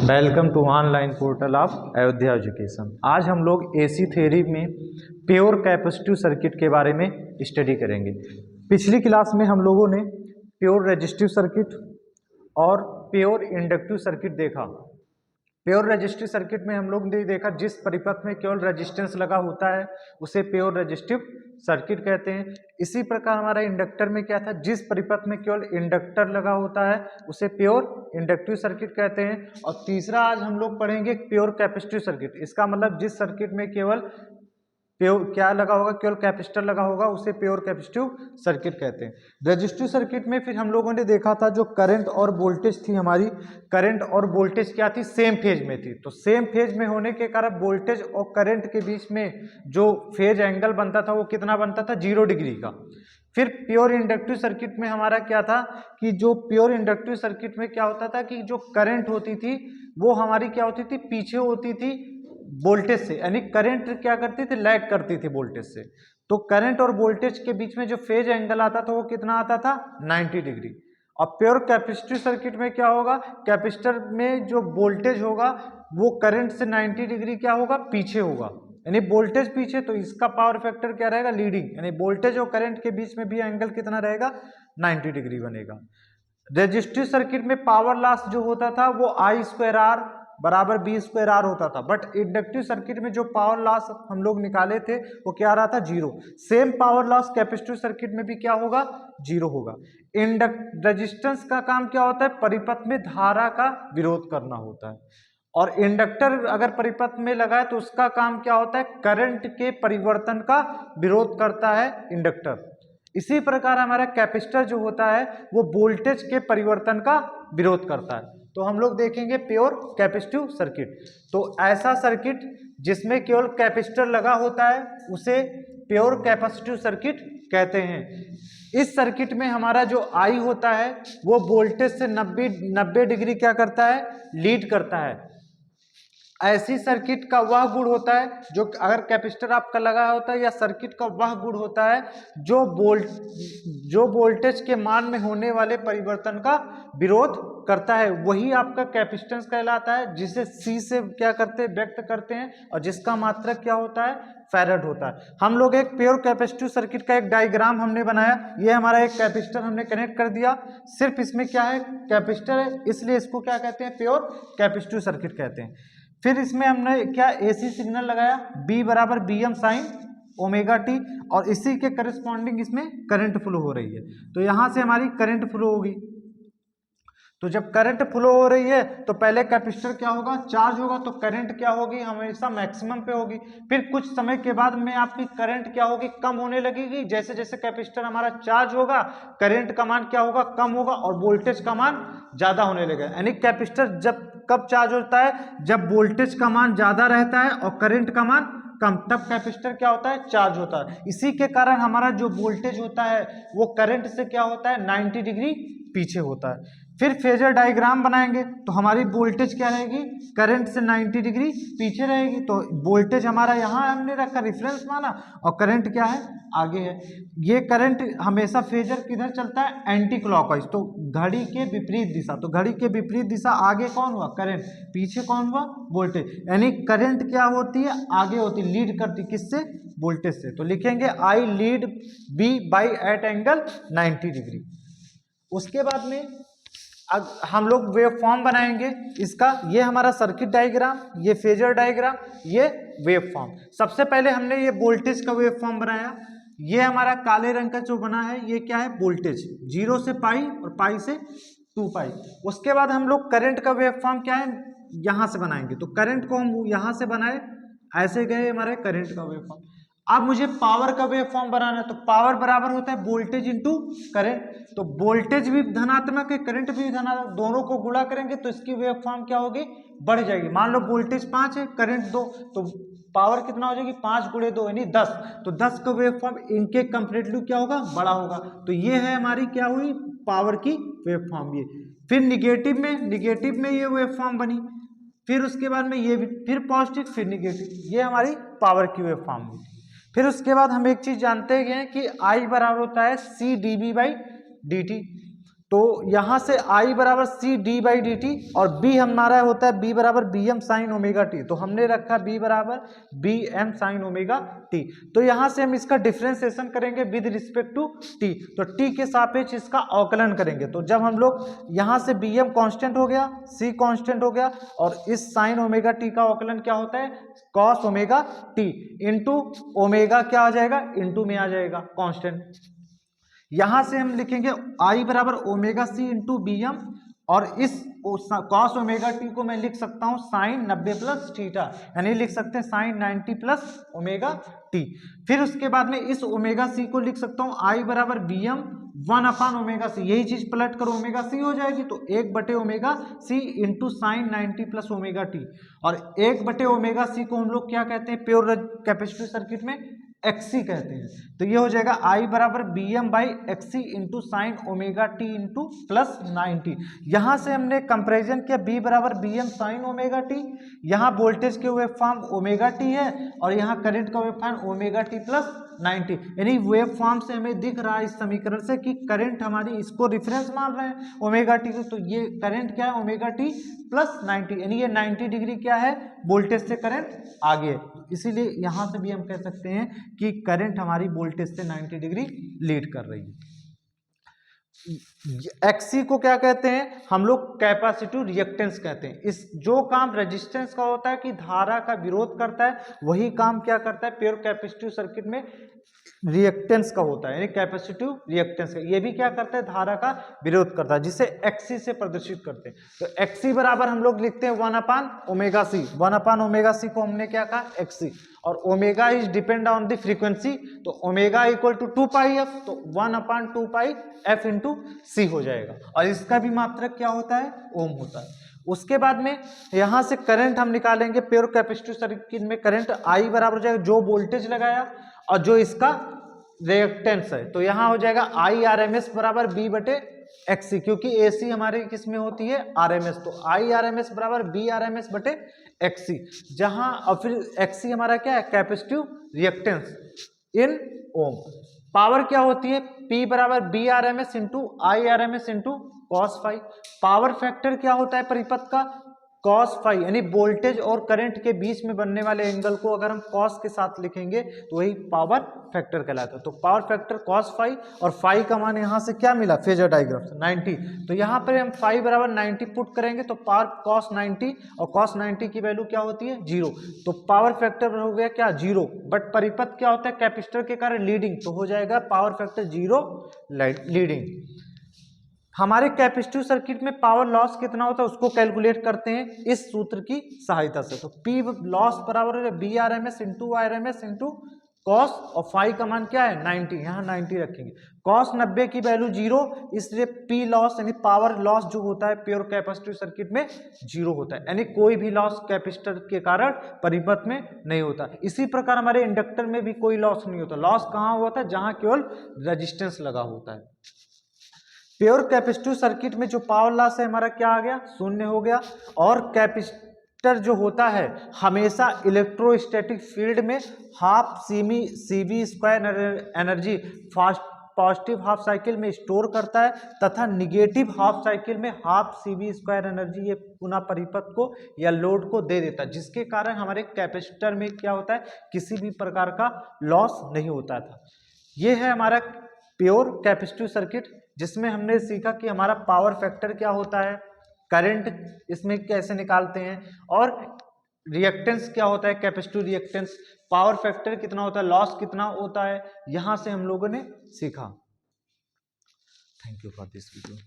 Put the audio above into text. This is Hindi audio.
Welcome to online portal of Ayodhya education. आज हम लोग एसी थ्योरी में प्योर कैपेसिटिव सर्किट के बारे में स्टडी करेंगे। पिछली क्लास में हम लोगों ने प्योर रेजिस्टिव सर्किट और प्योर इंडक्टिव सर्किट देखा। प्योर रेजिस्टिव सर्किट में हम लोग ने देखा जिस परिपथ में केवल रेजिस्टेंस लगा होता है उसे प्योर रेजिस्टिव सर्किट कहते हैं। इसी प्रकार हमारा इंडक्टर में क्या था, जिस परिपथ में केवल इंडक्टर लगा होता है उसे प्योर इंडक्टिव सर्किट कहते हैं। और तीसरा आज हम लोग पढ़ेंगे प्योर कैपेसिटिव सर्किट। इसका मतलब जिस सर्किट में केवल प्योर क्या लगा होगा, केवल कैपेसिटर लगा होगा उसे प्योर कैपेसिटिव सर्किट कहते हैं। रेजिस्टिव सर्किट में फिर हम लोगों ने देखा था जो करंट और वोल्टेज थी, हमारी करंट और वोल्टेज क्या थी, सेम फेज में थी। तो सेम फेज में होने के कारण वोल्टेज और करंट के बीच में जो फेज एंगल बनता था वो कितना बनता था, 0 डिग्री का। फिर प्योर इंडक्टिव सर्किट में हमारा क्या था कि जो प्योर इंडक्टिव सर्किट में क्या होता था कि जो करंट होती थी वो हमारी क्या होती थी, पीछे होती थी वोल्टेज से, यानी करंट क्या करती थी, लैग करती थी वोल्टेज से। तो करंट और वोल्टेज के बीच में जो फेज एंगल आता था वो कितना आता था, 90 डिग्री। और प्योर कैपेसिटिव सर्किट में क्या होगा, कैपेसिटर में जो वोल्टेज होगा वो करंट से 90 डिग्री क्या होगा, पीछे होगा, यानी वोल्टेज पीछे। तो इसका पावर फैक्टर क्या रहेगा, लीडिंग, यानी वोल्टेज और करंट के बीच में भी एंगल कितना रहेगा, 90 डिग्री बनेगा। रेजिस्टिव सर्किट में पावर लॉस जो होता था वो I²R बराबर B²R होता था। बट इंडक्टिव सर्किट में जो पावर लॉस हम लोग निकाले थे वो क्या रहा था, 0। Same power loss capacitive circuit में भी क्या होगा, 0 होगा। रेजिस्टेंस का काम क्या होता है, परिपथ में धारा का विरोध करना होता है। और इंडक्टर अगर परिपथ में लगा है तो उसका काम क्या होता है, करंट के परिवर्तन का विरोध करता है इंडक्टर। इसी प्रकार हमारा कैपेसिटर जो होता है वो वोल्टेज के परिवर्तन का विरोध करता है। तो हम लोग देखेंगे प्योर कैपेसिटिव सर्किट। तो ऐसा सर्किट जिसमें केवल कैपेसिटर लगा होता है उसे प्योर कैपेसिटिव सर्किट कहते हैं। इस सर्किट में हमारा जो I होता है वो वोल्टेज से 90 डिग्री क्या करता है, लीड करता है। ऐसी सर्किट का वह गुण होता है जो अगर कैपेसिटर आपका लगा होता है, या सर्किट का वह गुण होता है जो वोल्टेज के मान में होने वाले परिवर्तन का विरोध करता है, वही आपका कैपेसिटेंस कहलाता है, जिसे C से क्या करते हैं, व्यक्त करते हैं, और जिसका मात्रक क्या होता है, फैराड होता है। हम लोग एक प्योर कैपेसिटिव सर्किट का एक डायग्राम हमने बनाया। ये हमारा एक कैपेसिटर हमने कनेक्ट कर दिया, सिर्फ इसमें क्या है, कैपेसिटर है, इसलिए इसको क्या कहते हैं, प्योर कैपेसिटिव सर्किट कहते हैं। फिर इसमें हमने क्या एसी सिग्नल लगाया, B बराबर BM साइन ओमेगा टी, और इसी के करस्पॉन्डिंग इसमें करंट फ्लो हो रही है। तो यहां से हमारी करंट फ्लो होगी। तो जब करंट फ्लो हो रही है तो पहले कैपेसिटर क्या होगा, चार्ज होगा, तो करंट क्या होगी, हमेशा मैक्सिमम पे होगी। फिर कुछ समय के बाद में आपकी करंट क्या होगी, कम होने लगेगी। जैसे जैसे कैपेसिटर हमारा चार्ज होगा करंट का मान क्या होगा, कम होगा, और वोल्टेज का मान ज्यादा होने लगेगा। यानी कैपेसिटर जब कब चार्ज होता है, जब वोल्टेज का मान ज्यादा रहता है और करंट का मान कम, तब कैपेसिटर क्या होता है, चार्ज होता है। इसी के कारण हमारा जो वोल्टेज होता है वो करंट से क्या होता है, 90 डिग्री पीछे होता है। फिर फेजर डायग्राम बनाएंगे तो हमारी वोल्टेज क्या रहेगी, करंट से 90 डिग्री पीछे रहेगी। तो वोल्टेज हमारा यहाँ हमने रखा, रेफरेंस माना, और करंट क्या है, आगे है। ये करंट हमेशा फेजर किधर चलता है, एंटी क्लॉकवाइज, तो घड़ी के विपरीत दिशा। तो घड़ी के विपरीत दिशा, आगे कौन हुआ, करंट, पीछे कौन हुआ, वोल्टेज। यानी करंट क्या होती है, आगे होती, लीड करती, किससे, वोल्टेज से। तो लिखेंगे I lead B by at angle 90 degree. उसके बाद में अब हम लोग वेव फॉर्म बनाएंगे इसका। ये हमारा सर्किट डायग्राम, ये फेजर डायग्राम, ये वेव फॉर्म। सबसे पहले हमने ये वोल्टेज का वेव फॉर्म बनाया। ये हमारा काले रंग का जो बना है ये क्या है, वोल्टेज, 0 से पाई और पाई से 2 पाई। उसके बाद हम लोग करंट का वेव फॉर्म क्या है, यहां से बनाएंगे। तो करंट को हम यहां से बनाए, ऐसे गए हमारे करंट का वेव फॉर्म। अब मुझे पावर का वेव फॉर्म बनाना है, तो पावर बराबर होता है वोल्टेज इंटू करंट। तो वोल्टेज भी धनात्मक है, करंट भी धनात्मक, दोनों को गुणा करेंगे तो इसकी वेव फॉर्म क्या होगी, बढ़ जाएगी। मान लो वोल्टेज 5 है, करंट 2, तो पावर कितना हो जाएगी, 5 गुणे 2 यानी 10। तो 10 का वेव फॉर्म इनके कंपेरेटिवली क्या होगा, बड़ा होगा। तो ये है हमारी क्या हुई, पावर की वेव फॉर्म। ये फिर निगेटिव में ये वेव फॉर्म बनी। फिर उसके बाद में ये भी, फिर पॉजिटिव, फिर निगेटिव, ये हमारी पावर की वेव फॉर्म हुई। फिर उसके बाद हम एक चीज जानते हैं कि I बराबर होता है C dB बाई dt। तो यहाँ से I बराबर C D by D T और B हमारा होता है B बराबर B M sine omega T, तो हमने रखा B बराबर B M sine omega T. तो यहाँ से हम इसका डिफ्रेंसिएशन करेंगे विद रिस्पेक्ट टू t, तो t के सापेक्ष इसका अवकलन करेंगे। तो जब हम लोग यहाँ से बी एम कॉन्स्टेंट हो गया, C कॉन्स्टेंट हो गया, और इस साइन ओमेगा टी का अवकलन क्या होता है cos omega T into omega क्या आ जाएगा इंटू में आ जाएगा कॉन्स्टेंट। यहां से हम लिखेंगे I बराबर omega C into B M, और इस कॉस ओमेगा टी को मैं लिख सकता हूं साइन 90 प्लस थीटा, यानी लिख सकते हैं साइन 90 प्लस ओमेगा टी। फिर उसके बाद में इस ओमेगा सी को लिख सकता हूं I बराबर B M 1 upon omega C, यही चीज पलट कर ओमेगा सी हो जाएगी, तो 1 बटे omega C into sine 90 plus omega T, और 1 बटे ओमेगा सी को हम लोग क्या कहते हैं प्योर कैपेसिटिव सर्किट में XC कहते हैं। तो ये हो जाएगा I बराबर B M by X C into sine omega T into plus 90। यहाँ से हमने कंपेरिजन किया B बराबर B M sine omega T, यहाँ वोल्टेज के वेव फॉर्म ओमेगा टी है और यहाँ करंट का wave form omega T plus 90, यानी वेव फॉर्म से हमें दिख रहा है इस समीकरण से कि करंट हमारी इसको रेफरेंस मान रहे हैं ओमेगा टी को, तो ये करंट क्या है ओमेगा टी प्लस 90, यानी ये 90 डिग्री क्या है वोल्टेज से करंट आगे है। इसीलिए यहाँ से भी हम कह सकते हैं कि करंट हमारी वोल्टेज से 90 डिग्री लीड कर रही है। XC को क्या कहते हैं हम लोग कैपेसिटिव रिएक्टेंस कहते हैं। इस जो काम रेजिस्टेंस का होता है कि धारा का विरोध करता है, वही काम क्या करता है प्योर कैपेसिटिव सर्किट में रिएक्टेंस का होता है, यानी कैपेसिटिव रिएक्टेंस का। ये भी क्या करता है धारा का विरोध करता है, जिसे XC से प्रदर्शित करते हैं। तो XC बराबर हम लोग लिखते हैं 1 अपान ओमेगा सी, 1 अपान ओमेगा सी को हमने क्या कहा XC, और omega is depend on the frequency, तो omega equal to 2 pi F, तो 1 अपान 2 पाई एफ इंटू सी हो जाएगा, और इसका भी मात्रक क्या होता है ओम होता है। उसके बाद में यहां से करंट हम निकालेंगे प्योर कैपेसिटिव सर्किट में, करंट I बराबर हो जाएगा जो वोल्टेज लगाया और जो इसका रिएक्टेंस है, तो यहां हो जाएगा I RMS बराबर B बटे XC, क्योंकि AC हमारे किस में होती है RMS, तो I RMS बराबर B RMS बटे XC, जहां और फिर XC हमारा क्या है capacitive reactance in ohm. Power क्या होती है P बराबर B RMS into I RMS into cos phi. Power factor क्या होता है परिपथ का कॉस फाई, यानी वोल्टेज और करंट के बीच में बनने वाले एंगल को अगर हम कॉस के साथ लिखेंगे तो वही पावर फैक्टर कहलाता है। तो पावर फैक्टर कॉस फाई, और फाई का मान यहाँ से क्या मिला फेजर डायग्राम से 90, तो यहाँ पर हम फाई बराबर 90 पुट करेंगे तो पावर कॉस 90, और कॉस 90 की वैल्यू क्या होती है 0, तो पावर फैक्टर हो गया क्या 0, बट परिपथ क्या होता है कैपेसिटर के कारण लीडिंग, तो हो जाएगा पावर फैक्टर 0 लीडिंग। हमारे कैपेसिटिव सर्किट में पावर लॉस कितना होता है उसको कैलकुलेट करते हैं इस सूत्र की सहायता से। तो P लॉस बराबर है B R M S into I R M S into cos, और फाई का मान क्या है 90, यहाँ 90 रखेंगे। कॉस 90 की वैल्यू 0, इसलिए P लॉस यानी पावर लॉस जो होता है प्योर कैपेसिटिव सर्किट में 0 होता है, यानी कोई भी लॉस कैपेसिटर के कारण परिपथ में नहीं होता। इसी प्रकार हमारे इंडक्टर में भी कोई लॉस नहीं होता। लॉस कहाँ होता है जहाँ केवल रेजिस्टेंस लगा होता है। प्योर कैपेसिटिव सर्किट में जो पावर लॉस है हमारा क्या आ गया शून्य हो गया, और कैपेसिटर जो होता है हमेशा इलेक्ट्रोस्टैटिक फील्ड में half CV square energy positive half cycle में स्टोर करता है, तथा निगेटिव हाफ साइकिल में हाफ CV स्क्वायर एनर्जी ये पुनः परिपथ को या लोड को दे देता है, जिसके कारण हमारे कैपेसिटर में क्या होता है किसी भी प्रकार का लॉस नहीं होता था। ये है हमारा प्योर कैपेसिटिव सर्किट, जिसमें हमने सीखा कि हमारा पावर फैक्टर क्या होता है, करंट इसमें कैसे निकालते हैं, और रिएक्टेंस क्या होता है कैपेसिटिव रिएक्टेंस, पावर फैक्टर कितना होता है, लॉस कितना होता है, यहां से हम लोगों ने सीखा। Thank you for this video.